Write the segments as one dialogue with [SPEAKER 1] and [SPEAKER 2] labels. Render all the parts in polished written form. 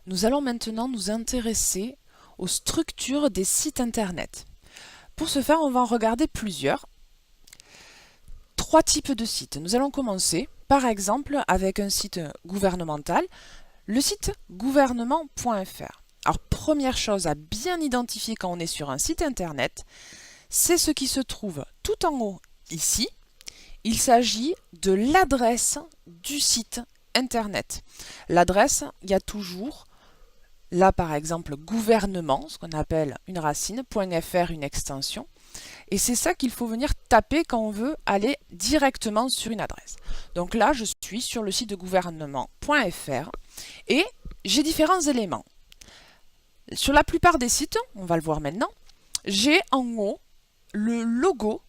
[SPEAKER 1] Nous allons maintenant nous intéresser aux structures des sites internet. Pour ce faire, on va en regarder plusieurs. Trois types de sites. Nous allons commencer par exemple avec un site gouvernemental, le site gouvernement.fr. Alors première chose à bien identifier quand on est sur un site internet, c'est ce qui se trouve tout en haut ici. Il s'agit de l'adresse du site internet. L'adresse, il y a toujours là par exemple gouvernement, ce qu'on appelle une racine, .fr une extension. Et c'est ça qu'il faut venir taper quand on veut aller directement sur une adresse. Donc là, je suis sur le site de gouvernement.fr et j'ai différents éléments. Sur la plupart des sites, on va le voir maintenant, j'ai en haut le logo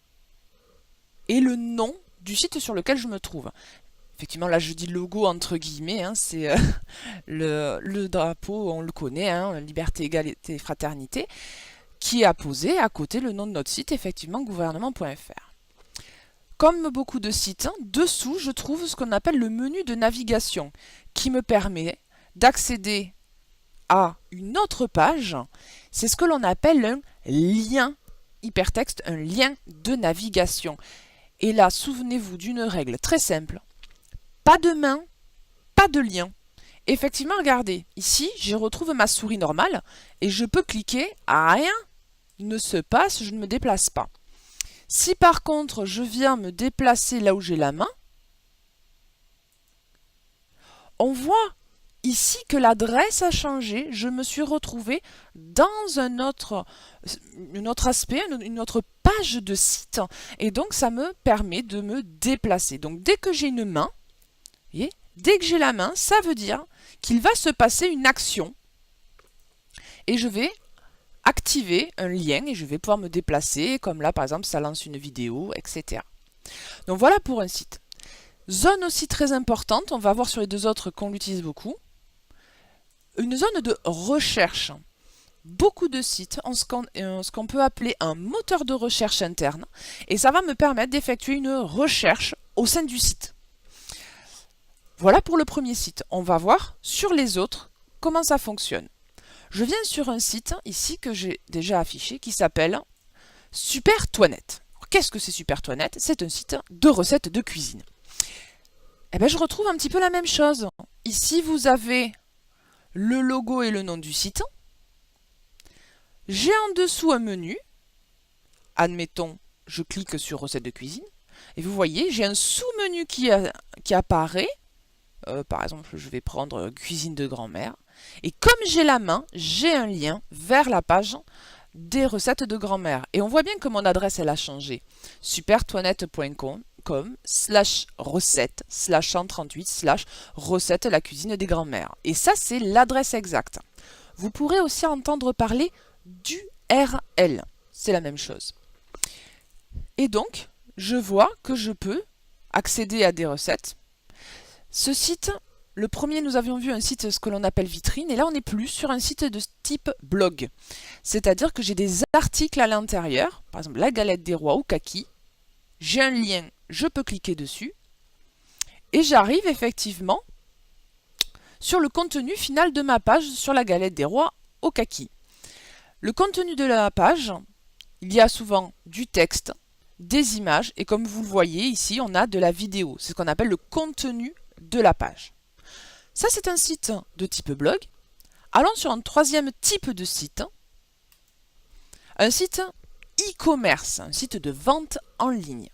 [SPEAKER 1] et le nom du site sur lequel je me trouve. Effectivement, là je dis logo entre guillemets, hein, c'est le drapeau, on le connaît, hein, liberté, égalité, fraternité, qui est apposé à côté le nom de notre site, effectivement gouvernement.fr. Comme beaucoup de sites, dessous je trouve ce qu'on appelle le menu de navigation, qui me permet d'accéder à une autre page. C'est ce que l'on appelle un lien hypertexte, un lien de navigation. Et là, souvenez-vous d'une règle très simple. Pas de main, pas de lien. Effectivement, regardez, ici, je retrouve ma souris normale et je peux cliquer, rien ne se passe, je ne me déplace pas. Si par contre, je viens me déplacer là où j'ai la main, on voit ici que l'adresse a changé, je me suis retrouvée dans un autre aspect, une autre page de site, et donc ça me permet de me déplacer. Donc dès que j'ai une main, voyez, dès que j'ai la main, ça veut dire qu'il va se passer une action et je vais activer un lien et je vais pouvoir me déplacer, comme là par exemple ça lance une vidéo, etc. Donc voilà pour un site. Zone aussi très importante, on va voir sur les deux autres qu'on l'utilise beaucoup, une zone de recherche. Beaucoup de sites ont ce qu'on peut appeler un moteur de recherche interne et ça va me permettre d'effectuer une recherche au sein du site. Voilà pour le premier site. On va voir sur les autres comment ça fonctionne. Je viens sur un site ici que j'ai déjà affiché qui s'appelle Super Toinette. Qu'est-ce que c'est Super Toinette? C'est un site de recettes de cuisine. Eh bien, je retrouve un petit peu la même chose. Ici, vous avez le logo et le nom du site. J'ai en dessous un menu. Admettons, je clique sur recettes de cuisine. Et vous voyez, j'ai un sous-menu qui apparaît. Par exemple, je vais prendre cuisine de grand-mère. Et comme j'ai la main, j'ai un lien vers la page des recettes de grand-mère. Et on voit bien que mon adresse, elle a changé. supertoinette.com/recette/138/recette la cuisine des grand-mères. Et ça, c'est l'adresse exacte. Vous pourrez aussi entendre parler d'URL. C'est la même chose. Et donc, je vois que je peux accéder à des recettes. Ce site, le premier, nous avions vu un site, ce que l'on appelle vitrine, et là on n'est plus sur un site de type blog. C'est-à-dire que j'ai des articles à l'intérieur, par exemple la galette des rois ou kaki. J'ai un lien, je peux cliquer dessus, et j'arrive effectivement sur le contenu final de ma page sur la galette des rois au kaki. Le contenu de la page, il y a souvent du texte, des images, et comme vous le voyez ici, on a de la vidéo. C'est ce qu'on appelle le contenu de la page. Ça, c'est un site de type blog. Allons sur un troisième type de site. Un site e-commerce, un site de vente en ligne.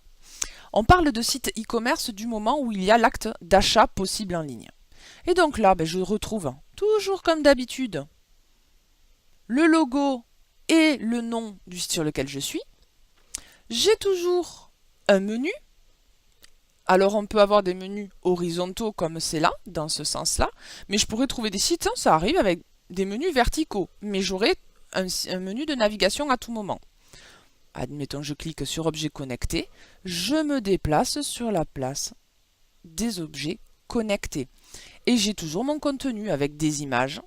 [SPEAKER 1] On parle de site e-commerce du moment où il y a l'acte d'achat possible en ligne. Et donc là, je retrouve toujours comme d'habitude le logo et le nom du site sur lequel je suis. J'ai toujours un menu. Alors on peut avoir des menus horizontaux comme c'est là, dans ce sens-là, mais je pourrais trouver des sites, ça arrive avec des menus verticaux, mais j'aurai un menu de navigation à tout moment. Admettons, je clique sur objet connecté, je me déplace sur la place des objets connectés. Et j'ai toujours mon contenu avec des images,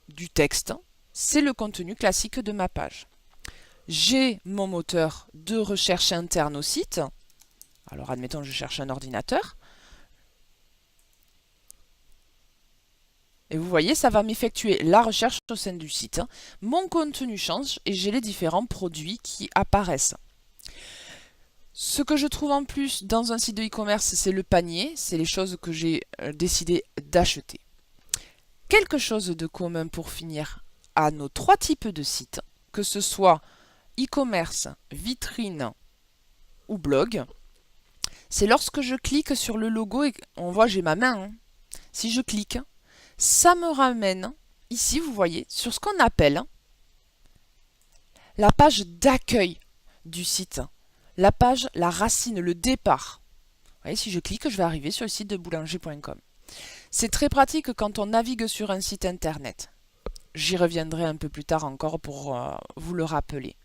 [SPEAKER 1] du texte, c'est le contenu classique de ma page. J'ai mon moteur de recherche interne au site. Alors, admettons, je cherche un ordinateur. Et vous voyez, ça va m'effectuer la recherche au sein du site. Mon contenu change et j'ai les différents produits qui apparaissent. Ce que je trouve en plus dans un site de e-commerce, c'est le panier, c'est les choses que j'ai décidé d'acheter. Quelque chose de commun pour finir à nos 3 types de sites, que ce soit e-commerce, vitrine ou blog, c'est lorsque je clique sur le logo et on voit j'ai ma main. Hein. Si je clique, ça me ramène ici, vous voyez, sur ce qu'on appelle la page d'accueil du site. La page, la racine, le départ. Vous voyez, si je clique, je vais arriver sur le site de boulanger.com. C'est très pratique quand on navigue sur un site internet. J'y reviendrai un peu plus tard encore pour vous le rappeler.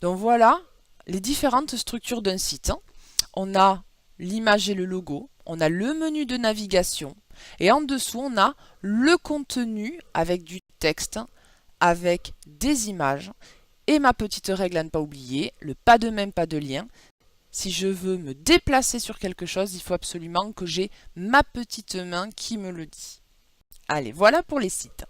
[SPEAKER 1] Donc voilà les différentes structures d'un site. On a l'image et le logo, on a le menu de navigation et en dessous on a le contenu avec du texte, avec des images et ma petite règle à ne pas oublier, le pas de main, pas de lien. Si je veux me déplacer sur quelque chose, il faut absolument que j'ai ma petite main qui me le dit. Allez, voilà pour les sites.